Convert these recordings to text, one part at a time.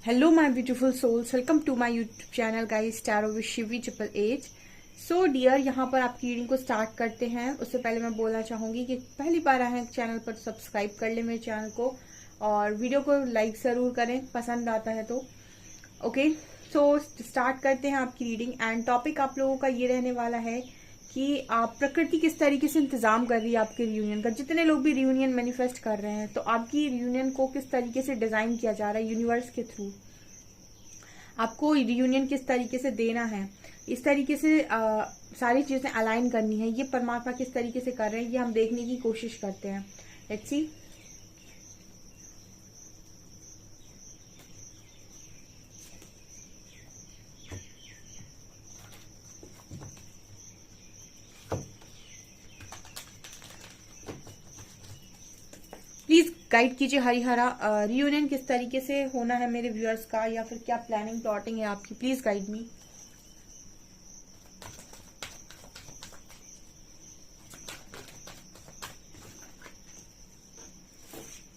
Hello my beautiful souls, welcome to my YouTube channel guys, Tarot with Shivi Triple H। So dear, यहाँ पर आपकी reading को start करते हैं। उससे पहले मैं बोलना चाहूँगी कि पहली बार आए हैं चैनल पर सब्सक्राइब कर ले मेरे चैनल को और वीडियो को लाइक ज़रूर करें पसंद आता है तो। ओके, सो स्टार्ट करते हैं आपकी रीडिंग। एंड टॉपिक आप लोगों का ये रहने वाला है कि आप प्रकृति किस तरीके से इंतजाम कर रही है आपके रियूनियन का। जितने लोग भी रियूनियन मैनिफेस्ट कर रहे हैं तो आपकी रियूनियन को किस तरीके से डिजाइन किया जा रहा है यूनिवर्स के थ्रू, आपको रियूनियन किस तरीके से देना है, इस तरीके से सारी चीजें अलाइन करनी है। ये परमात्मा किस तरीके से कर रहे हैं ये हम देखने की कोशिश करते हैं। Let's see. प्लीज गाइड कीजिए हरिहरा, रियूनियन किस तरीके से होना है मेरे व्यूअर्स का, या फिर क्या प्लानिंग प्लॉटिंग है आपकी। Please guide me.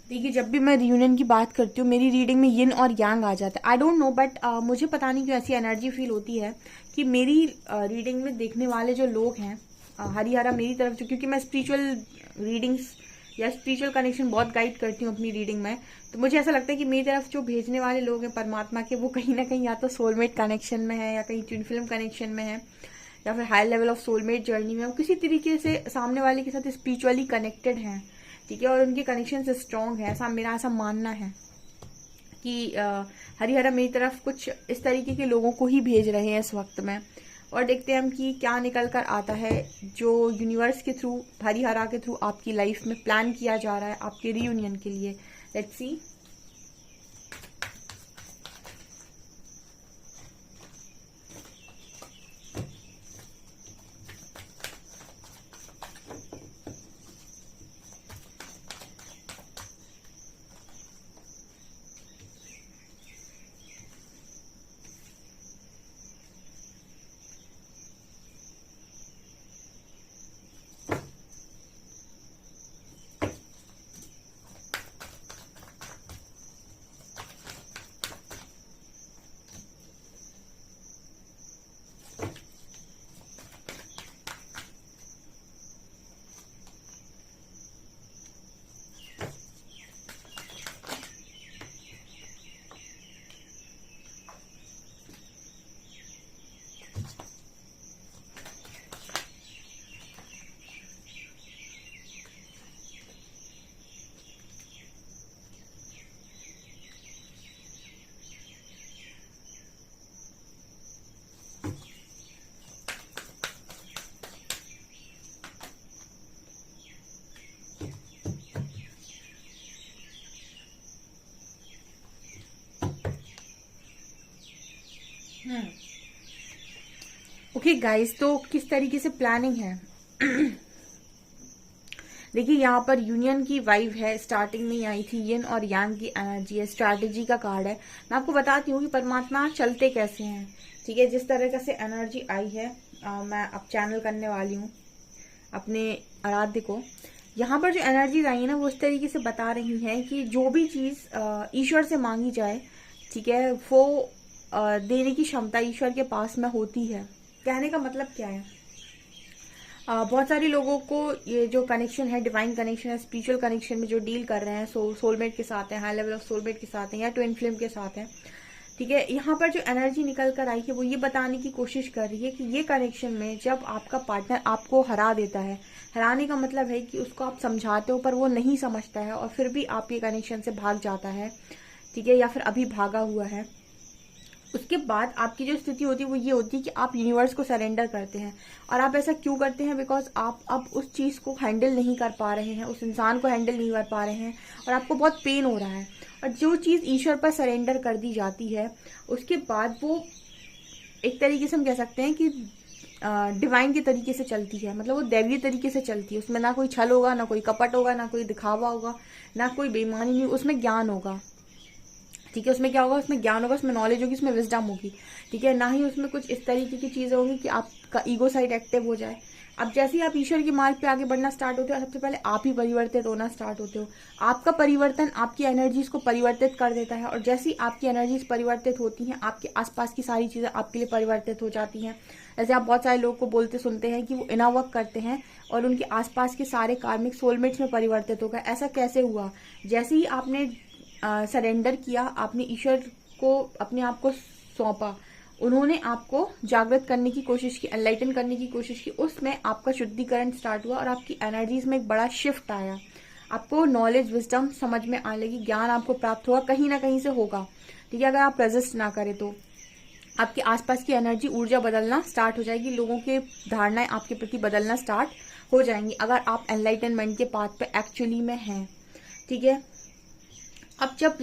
देखिए, जब भी मैं रियूनियन की बात करती हूँ मेरी रीडिंग में यिन और यांग आ जाता है। आई डोंट नो बट मुझे पता नहीं क्यों ऐसी एनर्जी फील होती है कि मेरी रीडिंग में देखने वाले जो लोग हैं हरिहरा मेरी तरफ जो, क्योंकि मैं स्पिरिचुअल रीडिंग्स या स्पिरिचुअल कनेक्शन बहुत गाइड करती हूँ अपनी रीडिंग में, तो मुझे ऐसा लगता है कि मेरी तरफ जो भेजने वाले लोग हैं परमात्मा के, वो कहीं ना कहीं या तो सोलमेट कनेक्शन में है या कहीं ट्विन फिल्म कनेक्शन में है या फिर high level of soulmate journey में, वो किसी तरीके से सामने वाले के साथ स्पिरिचुअली कनेक्टेड हैं। ठीक है, और उनके कनेक्शन से स्ट्रांग है, ऐसा मेरा ऐसा मानना है कि हरिहरा मेरी तरफ कुछ इस तरीके के लोगों को ही भेज रहे हैं इस वक्त में। और देखते हैं हम कि क्या निकल कर आता है जो यूनिवर्स के थ्रू, हरिहरा के थ्रू आपकी लाइफ में प्लान किया जा रहा है आपके रियूनियन के लिए। Let's see. ओके गाइस, तो किस तरीके से प्लानिंग है देखिए, यहाँ पर यूनियन की वाइव है, स्टार्टिंग में ही आई थी। यिन और यांग की एनर्जी है, स्ट्रैटेजी का कार्ड है। मैं आपको बताती हूँ कि परमात्मा चलते कैसे हैं। ठीक है, जिस तरह से एनर्जी आई है मैं अब चैनल करने वाली हूँ अपने आराध्य को। यहाँ पर जो एनर्जीज आई है ना, वो इस तरीके से बता रही है कि जो भी चीज ईश्वर से मांगी जाए, ठीक है, वो देने की क्षमता ईश्वर के पास में होती है। कहने का मतलब क्या है, बहुत सारे लोगों को ये जो कनेक्शन है, डिवाइन कनेक्शन है, स्पिरिचुअल कनेक्शन में जो डील कर रहे हैं, सोलमेट के साथ हैं, हाई लेवल ऑफ सोलमेट के साथ हैं या ट्विन फ्लेम के साथ हैं। ठीक है, यहाँ पर जो एनर्जी निकल कर आई है वो ये बताने की कोशिश कर रही है कि ये कनेक्शन में जब आपका पार्टनर आपको हरा देता है, हराने का मतलब है कि उसको आप समझाते हो पर वो नहीं समझता है और फिर भी आपके कनेक्शन से भाग जाता है, ठीक है, या फिर अभी भागा हुआ है, उसके बाद आपकी जो स्थिति होती है वो ये होती है कि आप यूनिवर्स को सरेंडर करते हैं। और आप ऐसा क्यों करते हैं? बिकॉज आप अब उस चीज को हैंडल नहीं कर पा रहे हैं, उस इंसान को हैंडल नहीं कर पा रहे हैं और आपको बहुत पेन हो रहा है। और जो चीज ईश्वर पर सरेंडर कर दी जाती है उसके बाद वो एक तरीके से हम कह सकते हैं कि डिवाइन के तरीके से चलती है, मतलब वो दैवीय तरीके से चलती है। उसमें ना कोई छल होगा, ना कोई कपट होगा, ना कोई दिखावा होगा, ना कोई बेईमानी, नहीं, उसमें ज्ञान होगा। ठीक है। उसमें क्या होगा, उसमें ज्ञान होगा, उसमें नॉलेज होगी, उसमें विजडम होगी। ठीक है। ना ही उसमें कुछ इस तरीके की चीजें होंगी कि आपका ईगो साइड एक्टिव हो जाए। अब जैसे ही आप ईश्वर के मार्ग पे आगे बढ़ना स्टार्ट होते हो, सबसे पहले आप ही परिवर्तित होना स्टार्ट होते हो। आपका परिवर्तन आपकी एनर्जीज को परिवर्तित कर देता है, और जैसे ही आपकी एनर्जीज परिवर्तित होती हैं, आपके आसपास की सारी चीजें आपके लिए परिवर्तित हो जाती हैं। जैसे आप बहुत सारे लोगों को बोलते सुनते हैं कि वो इनर वर्क करते हैं और उनके आसपास के सारे कार्मिक सोलमेट्स में परिवर्तित हो गए। ऐसा कैसे हुआ? जैसे ही आपने सरेंडर किया, आपने ईश्वर को अपने आप को सौंपा, उन्होंने आपको जागृत करने की कोशिश की, एनलाइटन करने की कोशिश की, उसमें आपका शुद्धिकरण स्टार्ट हुआ और आपकी एनर्जीज में एक बड़ा शिफ्ट आया। आपको नॉलेज, विजडम समझ में आने लगी, ज्ञान आपको प्राप्त हुआ, कहीं ना कहीं से होगा। ठीक है। अगर आप रेजिस्ट ना करें तो आपके आसपास की एनर्जी, ऊर्जा बदलना स्टार्ट हो जाएगी, लोगों के धारणाएं आपके प्रति बदलना स्टार्ट हो जाएंगी, अगर आप एनलाइटनमेंट के पाथ पे एक्चुअली में हैं। ठीक है। अब जब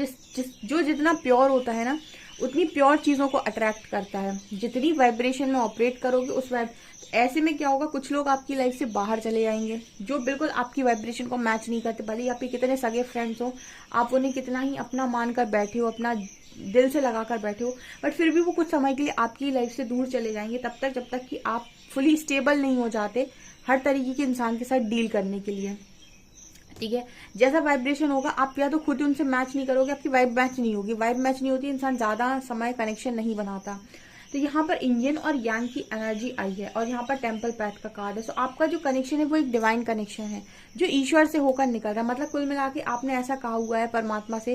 जो जितना प्योर होता है ना, उतनी प्योर चीजों को अट्रैक्ट करता है। जितनी वाइब्रेशन में ऑपरेट करोगे उस ऐसे में क्या होगा, कुछ लोग आपकी लाइफ से बाहर चले जाएंगे जो बिल्कुल आपकी वाइब्रेशन को मैच नहीं करते। भले ही आपके कितने सगे फ्रेंड्स हो, आप उन्हें कितना ही अपना मानकर बैठे हो, अपना दिल से लगाकर बैठे हो, बट फिर भी वो कुछ समय के लिए आपकी लाइफ से दूर चले जाएंगे, तब तक जब तक कि आप फुली स्टेबल नहीं हो जाते हर तरीके के इंसान के साथ डील करने के लिए। ठीक है। जैसा वाइब्रेशन होगा, आप या तो खुद उनसे मैच नहीं करोगे, आपकी वाइब मैच नहीं होगी। वाइब मैच नहीं होती, इंसान ज्यादा समय कनेक्शन नहीं बनाता। तो यहाँ पर इंजन और यांग की एनर्जी आई है, और यहाँ पर टेम्पल पैथ का कार्ड है। सो आपका जो कनेक्शन है वो एक डिवाइन कनेक्शन है जो ईश्वर से होकर निकल रहा है। मतलब कुल मिला के आपने ऐसा कहा हुआ है परमात्मा से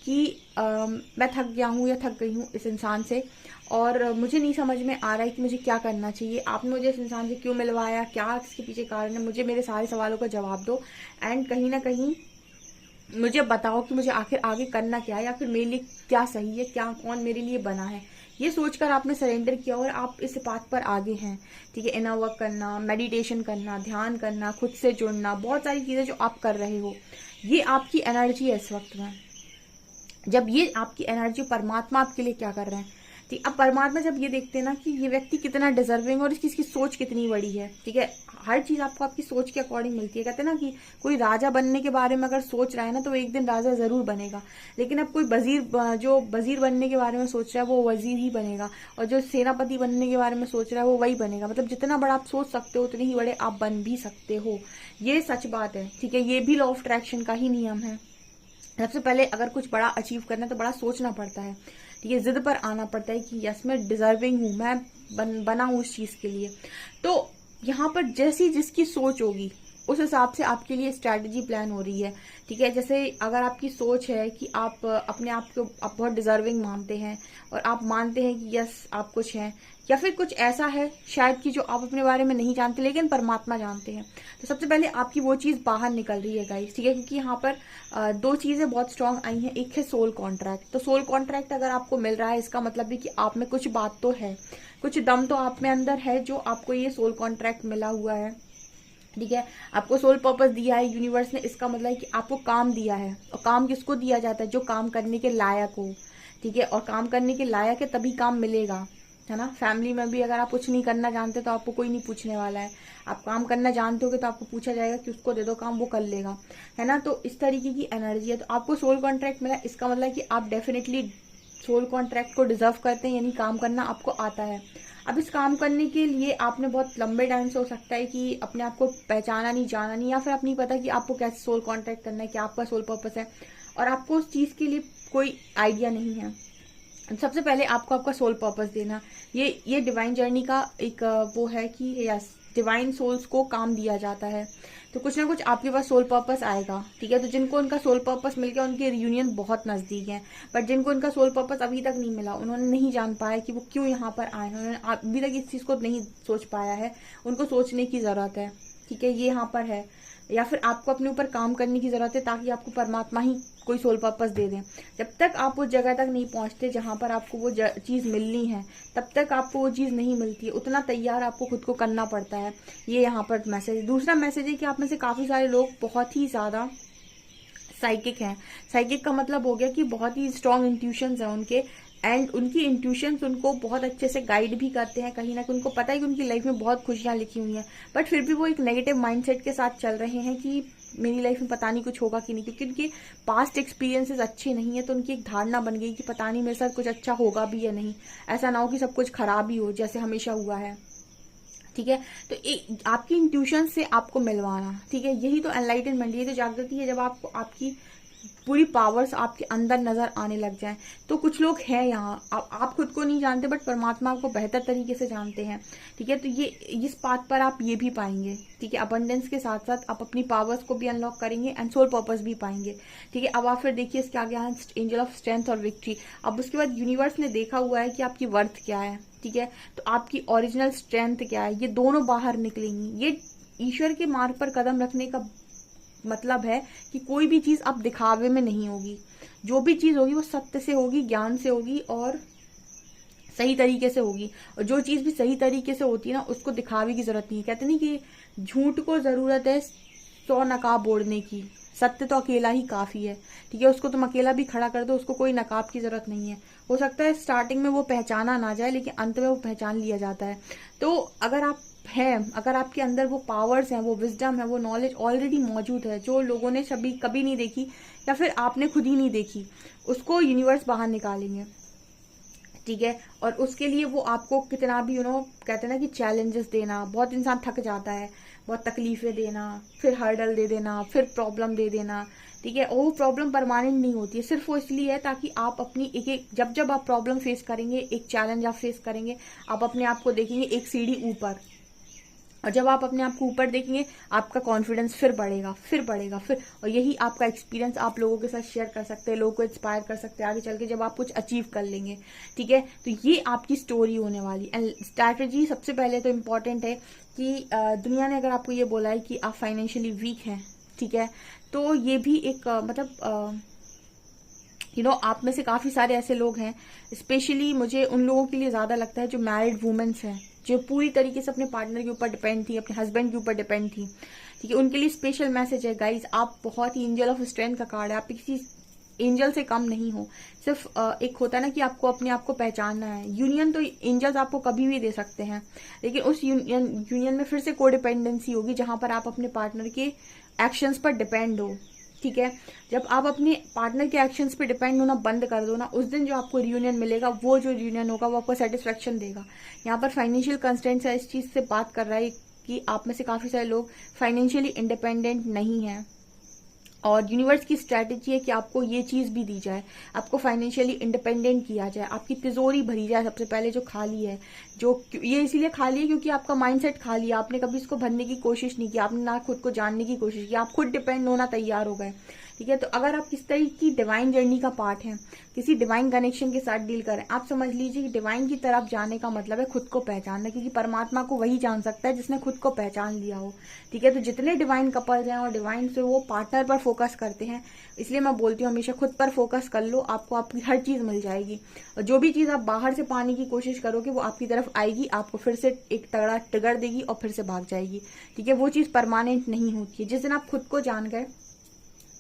कि मैं थक गया हूँ या थक गई हूँ इस इंसान से, और मुझे नहीं समझ में आ रहा है कि मुझे क्या करना चाहिए। आपने मुझे इस इंसान से क्यों मिलवाया, क्या इसके पीछे कारण है, मुझे मेरे सारे सवालों का जवाब दो, एंड कहीं ना कहीं मुझे बताओ कि मुझे आखिर आगे करना क्या है, या फिर मेरे लिए क्या सही है, क्या कौन मेरे लिए बना है। ये सोचकर आपने सरेंडर किया और आप इस पाथ पर आगे हैं। ठीक है। इनर वर्क करना, मेडिटेशन करना, ध्यान करना, खुद से जुड़ना, बहुत सारी चीजें जो आप कर रहे हो, ये आपकी एनर्जी है इस वक्त में। जब ये आपकी एनर्जी, परमात्मा आपके लिए क्या कर रहे हैं। ठीक। अब परमात्मा जब ये देखते हैं ना कि ये व्यक्ति कितना डिजर्विंग और इसकी सोच कितनी बड़ी है। ठीक है। हर चीज आपको आपकी सोच के अकॉर्डिंग मिलती है। कहते हैं ना कि कोई राजा बनने के बारे में अगर सोच रहा है ना, तो एक दिन राजा जरूर बनेगा। लेकिन अब कोई जो वजीर बनने के बारे में सोच रहा है वो वजीर ही बनेगा, और जो सेनापति बनने के बारे में सोच रहा है वो वही बनेगा। मतलब जितना बड़ा आप सोच सकते हो उतने ही बड़े आप बन भी सकते हो। ये सच बात है। ठीक है। ये भी लॉ ऑफ अट्रैक्शन का ही नियम है। सबसे पहले अगर कुछ बड़ा अचीव करना है तो बड़ा सोचना पड़ता है। ठीक है। जिद पर आना पड़ता है कि यस मैं डिजर्विंग हूं, मैं बना हूं उस चीज के लिए। तो यहाँ पर जैसी जिसकी सोच होगी उस हिसाब से आपके लिए स्ट्रैटेजी प्लान हो रही है। ठीक है। जैसे अगर आपकी सोच है कि आप अपने आप को आप बहुत डिजर्विंग मानते हैं और आप मानते हैं कि यस आप कुछ हैं, या फिर कुछ ऐसा है शायद कि जो आप अपने बारे में नहीं जानते लेकिन परमात्मा जानते हैं, तो सबसे पहले आपकी वो चीज बाहर निकल रही है गाइस। ठीक है। क्योंकि यहाँ पर दो चीजें बहुत स्ट्रांग आई हैं। एक है सोल कॉन्ट्रैक्ट। तो सोल कॉन्ट्रैक्ट अगर आपको मिल रहा है, इसका मतलब भी कि आप में कुछ बात तो है, कुछ दम तो आप में अंदर है जो आपको ये सोल कॉन्ट्रैक्ट मिला हुआ है। ठीक है। आपको सोल पर्पस दिया है यूनिवर्स ने, इसका मतलब है कि आपको काम दिया है, और काम किसको दिया जाता है, जो काम करने के लायक हो। ठीक है। और काम करने के लायक है तभी काम मिलेगा, है ना। फैमिली में भी अगर आप कुछ नहीं करना जानते तो आपको कोई नहीं पूछने वाला है। आप काम करना जानते होगे तो आपको पूछा जाएगा कि उसको दे दो काम, वो कर लेगा, है ना। तो इस तरीके की एनर्जी है। तो आपको सोल कॉन्ट्रैक्ट मिला, इसका मतलब है कि आप डेफिनेटली सोल कॉन्ट्रैक्ट को डिजर्व करते हैं, यानी काम करना आपको आता है। अब इस काम करने के लिए आपने बहुत लंबे टाइम से हो सकता है कि अपने आप को पहचाना नहीं, जाना नहीं, या फिर आप नहीं पता कि आपको कैसे सोल कॉन्ट्रैक्ट करना है, क्या आपका सोल पर्पस है, और आपको उस चीज के लिए कोई आइडिया नहीं है। सबसे पहले आपको आपका सोल पर्पस देना, ये डिवाइन जर्नी का एक वो है कि यस डिवाइन सोल्स को काम दिया जाता है, तो कुछ ना कुछ आपके पास सोल पर्पस आएगा। ठीक है। तो जिनको उनका सोल पर्पस मिल गया उनकी रियूनियन बहुत नजदीक है, बट जिनको उनका सोल पर्पस अभी तक नहीं मिला, उन्होंने नहीं जान पाया कि वो क्यों यहाँ पर आए हैं, उन्होंने अभी तक इस चीज को नहीं सोच पाया है, उनको सोचने की जरूरत है। ठीक है। ये यहाँ पर है। या फिर आपको अपने ऊपर काम करने की जरूरत है ताकि आपको परमात्मा ही कोई सोल पर्पस दे दें। जब तक आप उस जगह तक नहीं पहुंचते जहां पर आपको वो चीज मिलनी है, तब तक आपको वो चीज नहीं मिलती है। उतना तैयार आपको खुद को करना पड़ता है। ये यहाँ पर मैसेज है। दूसरा मैसेज है कि आप में से काफी सारे लोग बहुत ही ज्यादा साइकिक हैं। साइकिक का मतलब हो गया कि बहुत ही स्ट्रॉन्ग इंट्यूशंस हैं उनके, एंड उनकी इंट्यूशंस उनको बहुत अच्छे से गाइड भी करते हैं। कहीं ना कहीं उनको पता है कि उनकी लाइफ में बहुत खुशियां लिखी हुई हैं, बट फिर भी वो एक नेगेटिव माइंडसेट के साथ चल रहे हैं कि मेरी लाइफ में पता नहीं कुछ होगा कि नहीं, क्योंकि उनके पास्ट एक्सपीरियंसेस अच्छे नहीं है, तो उनकी एक धारणा बन गई कि पता नहीं मेरे साथ कुछ अच्छा होगा भी या नहीं, ऐसा ना हो कि सब कुछ खराब ही हो जैसे हमेशा हुआ है। ठीक है, तो आपकी इंट्यूशन से आपको मिलवाना, ठीक है, यही तो एनलाइटनमेंट, ये तो जागृति है, जब आपको आपकी पूरी पावर्स आपके अंदर नजर आने लग जाएं। तो कुछ लोग हैं यहाँ, आप खुद को नहीं जानते बट परमात्मा को बेहतर तरीके से जानते हैं। ठीक है, तो ये इस बात पर आप ये भी पाएंगे। ठीक है, अबंडेंस के साथ साथ आप अपनी पावर्स को भी अनलॉक करेंगे एंड सोल पर्पस भी पाएंगे। ठीक है, अब आप फिर देखिए इसके आगे यहाँ एंजल ऑफ स्ट्रेंथ और विक्ट्री। अब उसके बाद यूनिवर्स ने देखा हुआ है कि आपकी वर्थ क्या है। ठीक है, तो आपकी ओरिजिनल स्ट्रेंथ क्या है, ये दोनों बाहर निकलेंगी। ये ईश्वर के मार्ग पर कदम रखने का मतलब है कि कोई भी चीज अब दिखावे में नहीं होगी, जो भी चीज होगी वो सत्य से होगी, ज्ञान से होगी और सही तरीके से होगी। और जो चीज भी सही तरीके से होती है ना, उसको दिखावे की जरूरत नहीं है। कहते नहीं कि झूठ को जरूरत है 100 नकाब ओढ़ने की, सत्य तो अकेला ही काफी है। ठीक है, उसको तुम अकेला भी खड़ा कर दो, उसको कोई नकाब की जरूरत नहीं है। हो सकता है स्टार्टिंग में वो पहचाना ना जाए, लेकिन अंत में वो पहचान लिया जाता है। तो अगर आप है, अगर आपके अंदर वो पावर्स हैं, वो विजडम है, वो नॉलेज ऑलरेडी मौजूद है, जो लोगों ने कभी नहीं देखी या फिर आपने खुद ही नहीं देखी, उसको यूनिवर्स बाहर निकालेंगे। ठीक है, और उसके लिए वो आपको कितना भी कहते हैं ना कि चैलेंजेस देना, बहुत इंसान थक जाता है, बहुत तकलीफें देना, फिर हर्डल दे देना, फिर प्रॉब्लम दे देना। ठीक है, और वो प्रॉब्लम परमानेंट नहीं होती है, सिर्फ वो इसलिए है ताकि आप अपनी एक जब आप प्रॉब्लम फेस करेंगे, एक चैलेंज आप फेस करेंगे, आप अपने आप को देखेंगे एक सीढ़ी ऊपर, और जब आप अपने आप को ऊपर देखेंगे आपका कॉन्फिडेंस फिर बढ़ेगा, और यही आपका एक्सपीरियंस आप लोगों के साथ शेयर कर सकते हैं, लोगों को इंस्पायर कर सकते हैं आगे चल के जब आप कुछ अचीव कर लेंगे। ठीक है, तो ये आपकी स्टोरी होने वाली। एंड स्ट्रैटेजी सबसे पहले तो इम्पोर्टेंट है कि दुनिया ने अगर आपको ये बोला है कि आप फाइनेंशियली वीक हैं, ठीक है, तो ये भी एक आप में से काफी सारे ऐसे लोग हैं, स्पेशली मुझे उन लोगों के लिए ज्यादा लगता है जो मैरिड वुमेन्स हैं, जो पूरी तरीके से अपने पार्टनर के ऊपर डिपेंड थी, अपने हस्बैंड के ऊपर डिपेंड थी। ठीक है, उनके लिए स्पेशल मैसेज है गाइज, आप बहुत ही एंजल ऑफ स्ट्रेंथ का कार्ड है, आप किसी एंजल से कम नहीं हो। सिर्फ एक होता है ना कि आपको अपने आप को पहचानना है। यूनियन तो एंजल्स आपको कभी भी दे सकते हैं, लेकिन उस यूनियन में फिर से कोडिपेंडेंसी होगी, जहां पर आप अपने पार्टनर के एक्शंस पर डिपेंड हो। ठीक है, जब आप अपने पार्टनर के एक्शंस पे डिपेंड होना बंद कर दो ना, उस दिन जो आपको रियूनियन मिलेगा, वो जो रियूनियन होगा वो आपको सेटिस्फेक्शन देगा। यहाँ पर फाइनेंशियल कंस्ट्रेंट्स है, इस चीज से बात कर रहा है कि आप में से काफी सारे लोग फाइनेंशियली इंडिपेंडेंट नहीं है, और यूनिवर्स की स्ट्रैटेजी है कि आपको ये चीज भी दी जाए, आपको फाइनेंशियली इंडिपेंडेंट किया जाए, आपकी तिजोरी भरी जाए सबसे पहले जो खाली है। जो ये इसीलिए खाली है क्योंकि आपका माइंडसेट खाली है, आपने कभी इसको भरने की कोशिश नहीं की, आपने ना खुद को जानने की कोशिश की, आप खुद डिपेंड होना तैयार हो गए। ठीक है, तो अगर आप किस तरह की डिवाइन जर्नी का पार्ट है, किसी डिवाइन कनेक्शन के साथ डील करें, आप समझ लीजिए कि डिवाइन की तरफ जाने का मतलब है खुद को पहचानना, क्योंकि परमात्मा को वही जान सकता है जिसने खुद को पहचान लिया हो। ठीक है, तो जितने डिवाइन कपल्स हैं और डिवाइन से वो पार्टनर पर फोकस करते हैं, इसलिए मैं बोलती हूँ हमेशा खुद पर फोकस कर लो, आपको आपकी हर चीज मिल जाएगी। और जो भी चीज आप बाहर से पाने की कोशिश करोगे वो आपकी तरफ आएगी, आपको फिर से एक तगड़ा ट्रिगर देगी और फिर से भाग जाएगी। ठीक है, वो चीज परमानेंट नहीं होती है। जिस दिन आप खुद को जान गए,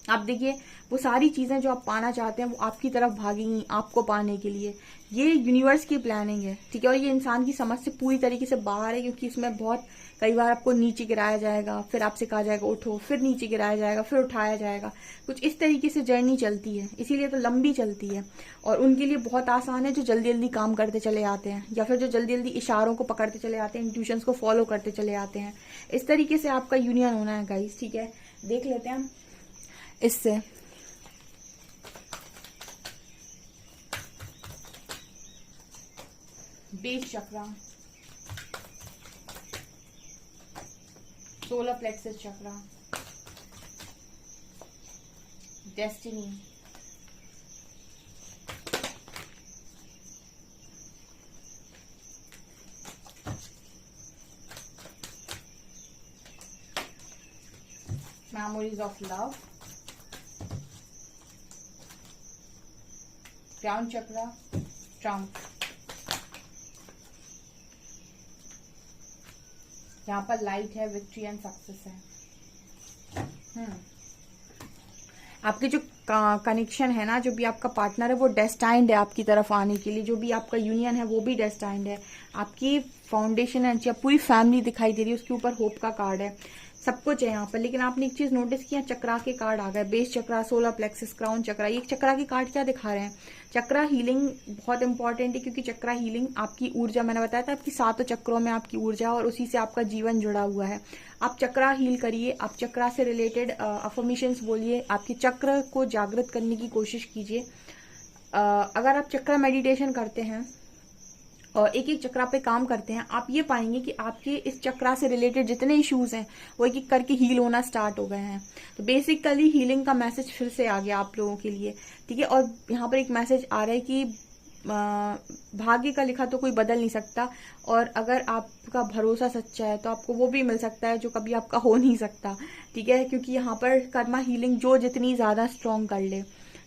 आप देखिए वो सारी चीजें जो आप पाना चाहते हैं वो आपकी तरफ भागेंगी आपको पाने के लिए। ये यूनिवर्स की प्लानिंग है। ठीक है, और ये इंसान की समझ से पूरी तरीके से बाहर है, क्योंकि इसमें बहुत कई बार आपको नीचे गिराया जाएगा, फिर आपसे कहा जाएगा उठो, फिर नीचे गिराया जाएगा, फिर उठाया जाएगा। कुछ इस तरीके से जर्नी चलती है, इसीलिए तो लंबी चलती है। और उनके लिए बहुत आसान है जो जल्दी जल्दी काम करते चले आते हैं, या फिर जो जल्दी जल्दी इशारों को पकड़ते चले आते हैं, इंट्यूशंस को फॉलो करते चले आते हैं। इस तरीके से आपका यूनियन होना है गाइस। ठीक है, देख लेते हैं इससे। Base chakra, solar plexus chakra, destiny, memories of love, crown chakra, Trump. यहाँ पर लाइट है, विक्ट्री एंड सक्सेस है। आपके जो कनेक्शन है ना, जो भी आपका पार्टनर है वो डेस्टाइंड है आपकी तरफ आने के लिए, जो भी आपका यूनियन है वो भी डेस्टाइंड है। आपकी फाउंडेशन है, पूरी फैमिली दिखाई दे रही है, उसके ऊपर होप का कार्ड है। सब कुछ है यहाँ पर। लेकिन आपने एक चीज नोटिस किया, चक्रा के कार्ड आ गए, बेस चक्रा, सोलर प्लेक्सिस, क्राउन चक्रा। ये चक्रा के कार्ड क्या दिखा रहे हैं? चक्रा हीलिंग बहुत इंपॉर्टेंट है, क्योंकि चक्रा हीलिंग आपकी ऊर्जा, मैंने बताया था आपकी 7 चक्रों में आपकी ऊर्जा और उसी से आपका जीवन जुड़ा हुआ है। आप चक्रा हील करिए, आप चक्रा से रिलेटेड अफर्मेशंस बोलिए, आपके चक्र को जागृत करने की कोशिश कीजिए। अगर आप चक्रा मेडिटेशन करते हैं और एक एक चक्रा पे काम करते हैं, आप ये पाएंगे कि आपके इस चक्रा से रिलेटेड जितने इश्यूज हैं वो एक एक करके हील होना स्टार्ट हो गए हैं। तो बेसिकली हीलिंग का मैसेज फिर से आ गया आप लोगों के लिए, ठीक है। और यहाँ पर एक मैसेज आ रहा है कि भाग्य का लिखा तो कोई बदल नहीं सकता, और अगर आपका भरोसा सच्चा है तो आपको वो भी मिल सकता है जो कभी आपका हो नहीं सकता, ठीक है। क्योंकि यहाँ पर कर्मा हीलिंग जो जितनी ज्यादा स्ट्रांग कर ले,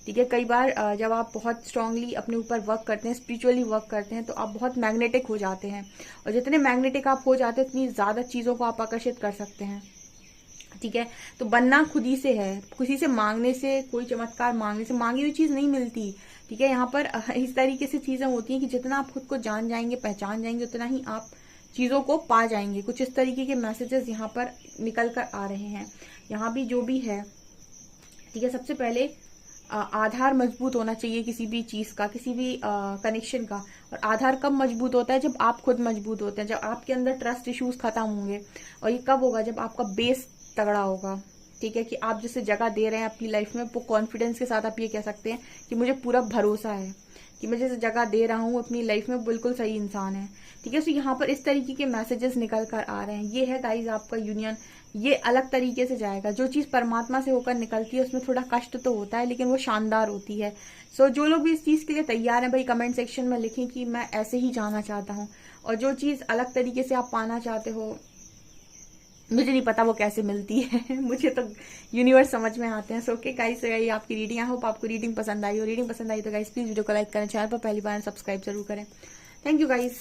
ठीक है। कई बार जब आप बहुत स्ट्रांगली अपने ऊपर वर्क करते हैं, स्पिरिचुअली वर्क करते हैं, तो आप बहुत मैग्नेटिक हो जाते हैं, और जितने मैग्नेटिक आप हो जाते हैं उतनी ज्यादा चीजों को आप आकर्षित कर सकते हैं, ठीक है। तो बनना खुद ही से है, किसी से मांगने से, कोई चमत्कार मांगने से मांगी हुई चीज नहीं मिलती, ठीक है। यहाँ पर इस तरीके से चीजें होती हैं कि जितना आप खुद को जान जाएंगे, पहचान जाएंगे, उतना ही आप चीजों को पा जाएंगे। कुछ इस तरीके के मैसेजेस यहाँ पर निकल कर आ रहे हैं। यहाँ भी जो भी है, ठीक है। सबसे पहले आधार मजबूत होना चाहिए किसी भी चीज का, किसी भी कनेक्शन का। और आधार कब मजबूत होता है? जब आप खुद मजबूत होते हैं, जब आपके अंदर ट्रस्ट इश्यूज खत्म होंगे। और ये कब होगा? जब आपका बेस तगड़ा होगा, ठीक है। कि आप जिसे जगह दे रहे हैं अपनी लाइफ में, वो कॉन्फिडेंस के साथ आप ये कह सकते हैं कि मुझे पूरा भरोसा है कि मैं जिसे जगह दे रहा हूँ अपनी लाइफ में बिल्कुल सही इंसान है, ठीक है। तो यहाँ पर इस तरीके के मैसेजेस निकल कर आ रहे हैं। ये है गाइज आपका यूनियन, ये अलग तरीके से जाएगा। जो चीज परमात्मा से होकर निकलती है उसमें थोड़ा कष्ट तो होता है, लेकिन वो शानदार होती है। सो जो लोग भी इस चीज के लिए तैयार हैं भाई, कमेंट सेक्शन में लिखें कि मैं ऐसे ही जाना चाहता हूँ। और जो चीज अलग तरीके से आप पाना चाहते हो, मुझे नहीं पता वो कैसे मिलती है मुझे तो यूनिवर्स समझ में आते हैं। सो ओके गाइस, ये आपकी रीडिंग, आई होप आपको रीडिंग पसंद आई हो। रीडिंग पसंद आई तो गाइस प्लीज वीडियो को लाइक करें, चैनल पर पहली बार सब्सक्राइब जरूर करें। Thank you guys.